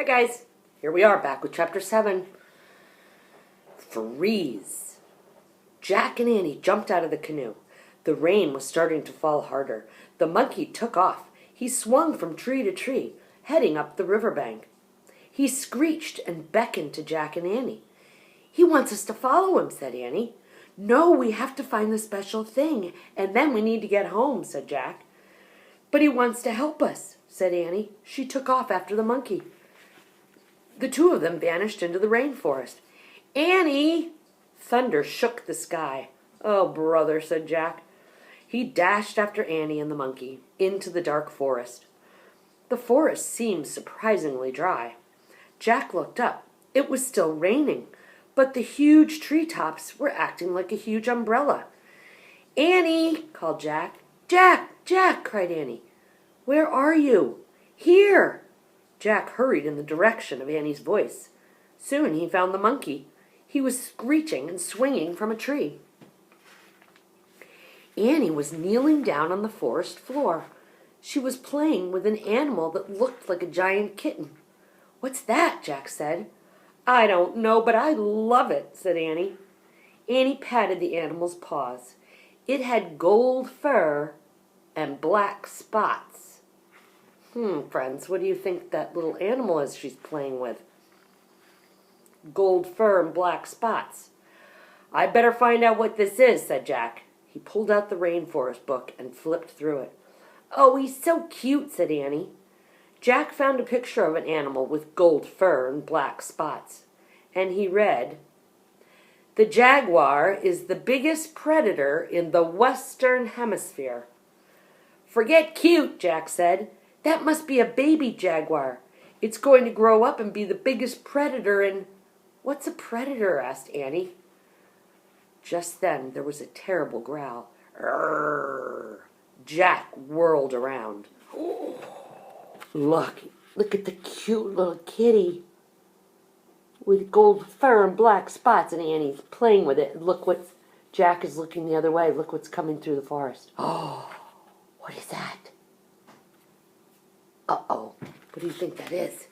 Hi guys, here we are back with chapter 7. Freeze. Jack and Annie jumped out of the canoe. The rain was starting to fall harder. The monkey took off. He swung from tree to tree, heading up the riverbank. He screeched and beckoned to Jack and Annie. He wants us to follow him, said Annie. No, we have to find the special thing, and then we need to get home, said Jack. But he wants to help us, said Annie. She took off after the monkey. The two of them vanished into the rainforest. Annie! Thunder shook the sky. Oh, brother, said Jack. He dashed after Annie and the monkey into the dark forest. The forest seemed surprisingly dry. Jack looked up. It was still raining, but the huge treetops were acting like a huge umbrella. Annie! Called Jack. Jack! Jack! Cried Annie. Where are you? Here! Jack hurried in the direction of Annie's voice. Soon he found the monkey. He was screeching and swinging from a tree. Annie was kneeling down on the forest floor. She was playing with an animal that looked like a giant kitten. What's that? Jack said. I don't know, but I love it, said Annie. Annie patted the animal's paws. It had gold fur and black spots. Friends, what do you think that little animal is she's playing with? Gold fur and black spots. I better find out what this is, said Jack. He pulled out the rainforest book and flipped through it. Oh, he's so cute, said Annie. Jack found a picture of an animal with gold fur and black spots, and he read, The jaguar is the biggest predator in the Western Hemisphere. Forget cute, Jack said. That must be a baby jaguar. It's going to grow up and be the biggest predator in... What's a predator? Asked Annie. Just then there was a terrible growl. Arrgh. Jack whirled around. Look at the cute little kitty with gold fur and black spots, and Annie's playing with it. Look what Jack is looking the other way. Look what's coming through the forest. Oh, what is that? Uh-oh, what do you think that is?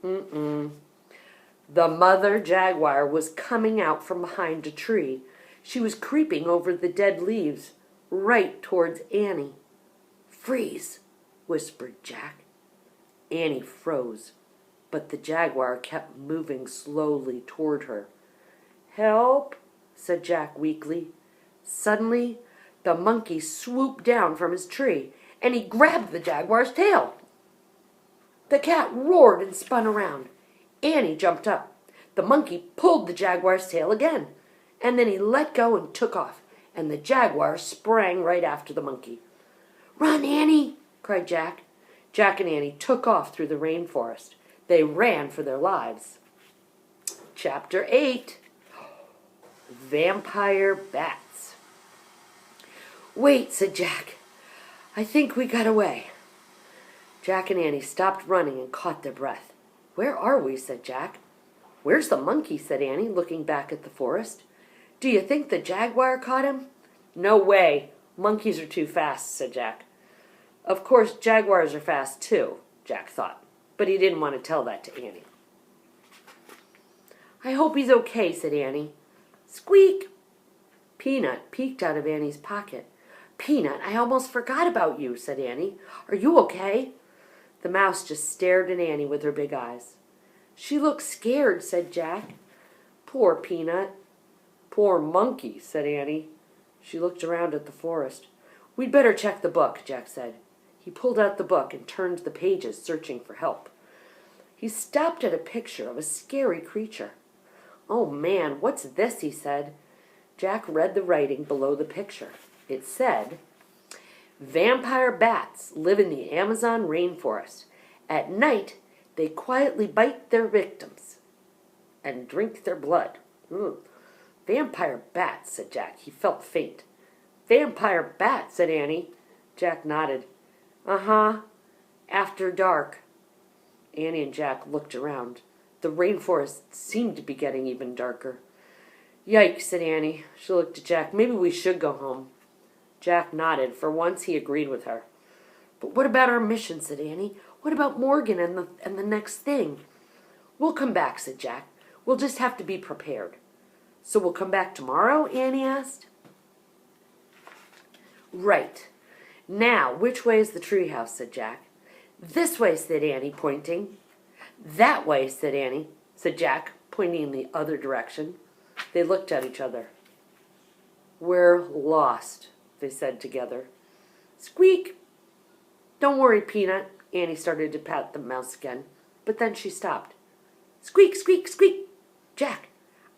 The mother jaguar was coming out from behind a tree. She was creeping over the dead leaves, right towards Annie. Freeze, whispered Jack. Annie froze, but the jaguar kept moving slowly toward her. Help, said Jack weakly. Suddenly, the monkey swooped down from his tree, and he grabbed the jaguar's tail. The cat roared and spun around. Annie jumped up. The monkey pulled the jaguar's tail again, and then he let go and took off, and the jaguar sprang right after the monkey. Run, Annie, cried Jack. Jack and Annie took off through the rainforest. They ran for their lives. Chapter 8. Vampire Bats. Wait, said Jack. I think we got away. Jack and Annie stopped running and caught their breath. Where are we? Said Jack. Where's the monkey? Said Annie, looking back at the forest. Do you think the jaguar caught him? No way. Monkeys are too fast, said Jack. Of course, jaguars are fast too, Jack thought, but he didn't want to tell that to Annie. I hope he's okay, said Annie. Squeak! Peanut peeked out of Annie's pocket. Peanut, I almost forgot about you, said Annie. Are you okay? The mouse just stared at Annie with her big eyes. She looks scared, said Jack. Poor Peanut. Poor monkey, said Annie. She looked around at the forest. We'd better check the book, Jack said. He pulled out the book and turned the pages, searching for help. He stopped at a picture of a scary creature. Oh, man, what's this? He said. Jack read the writing below the picture. It said, Vampire bats live in the Amazon rainforest. At night, they quietly bite their victims and drink their blood. Vampire bats, said Jack. He felt faint. Vampire bats, said Annie. Jack nodded. Uh-huh. After dark. Annie and Jack looked around. The rainforest seemed to be getting even darker. Yikes, said Annie. She looked at Jack. Maybe we should go home. Jack nodded. For once he agreed with her. But what about our mission, said Annie. What about Morgan and the next thing? We'll come back, said Jack. We'll just have to be prepared. So we'll come back tomorrow? Annie asked. Right. Now, which way is the treehouse? Said Jack. This way, said Annie, pointing. That way, said Jack, pointing in the other direction. They looked at each other. We're lost, they said together. Squeak! Don't worry, Peanut. Annie started to pat the mouse again, but then she stopped. Squeak, squeak, squeak! Jack,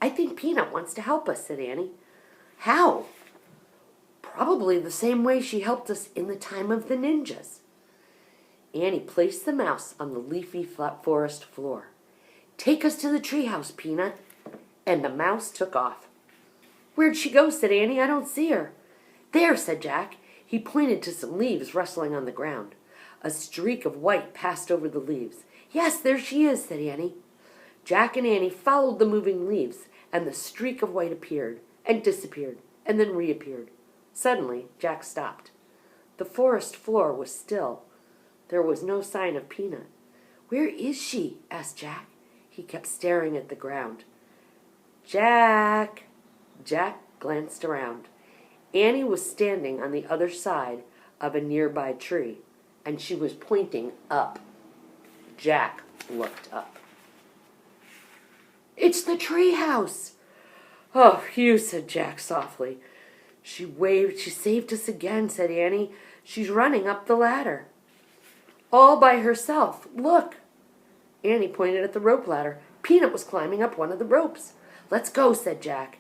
I think Peanut wants to help us, said Annie. How? Probably the same way she helped us in the time of the ninjas. Annie placed the mouse on the leafy forest floor. Take us to the treehouse, Peanut. And the mouse took off. Where'd she go? Said Annie. I don't see her. There, said Jack. He pointed to some leaves rustling on the ground. A streak of white passed over the leaves. Yes, there she is, said Annie. Jack and Annie followed the moving leaves, and the streak of white appeared, and disappeared, and then reappeared. Suddenly, Jack stopped. The forest floor was still. There was no sign of Peanut. Where is she? Asked Jack. He kept staring at the ground. Jack! Jack glanced around. Annie was standing on the other side of a nearby tree, and she was pointing up. Jack looked up. It's the treehouse! Oh, phew, said Jack softly. She waved. She saved us again, said Annie. She's running up the ladder. All by herself. Look. Annie pointed at the rope ladder. Peanut was climbing up one of the ropes. Let's go, said Jack.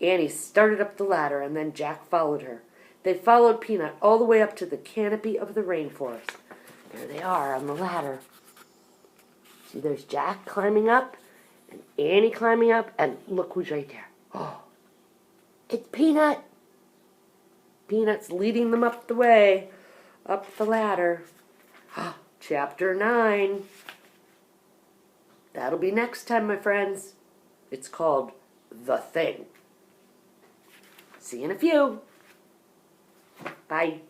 Annie started up the ladder, and then Jack followed her. They followed Peanut all the way up to the canopy of the rainforest. There they are on the ladder. See, there's Jack climbing up, and Annie climbing up, and look who's right there. Oh, it's Peanut. Peanut's leading them up the way, up the ladder. Chapter 9. That'll be next time, my friends. It's called The Thing. See you in a few. Bye.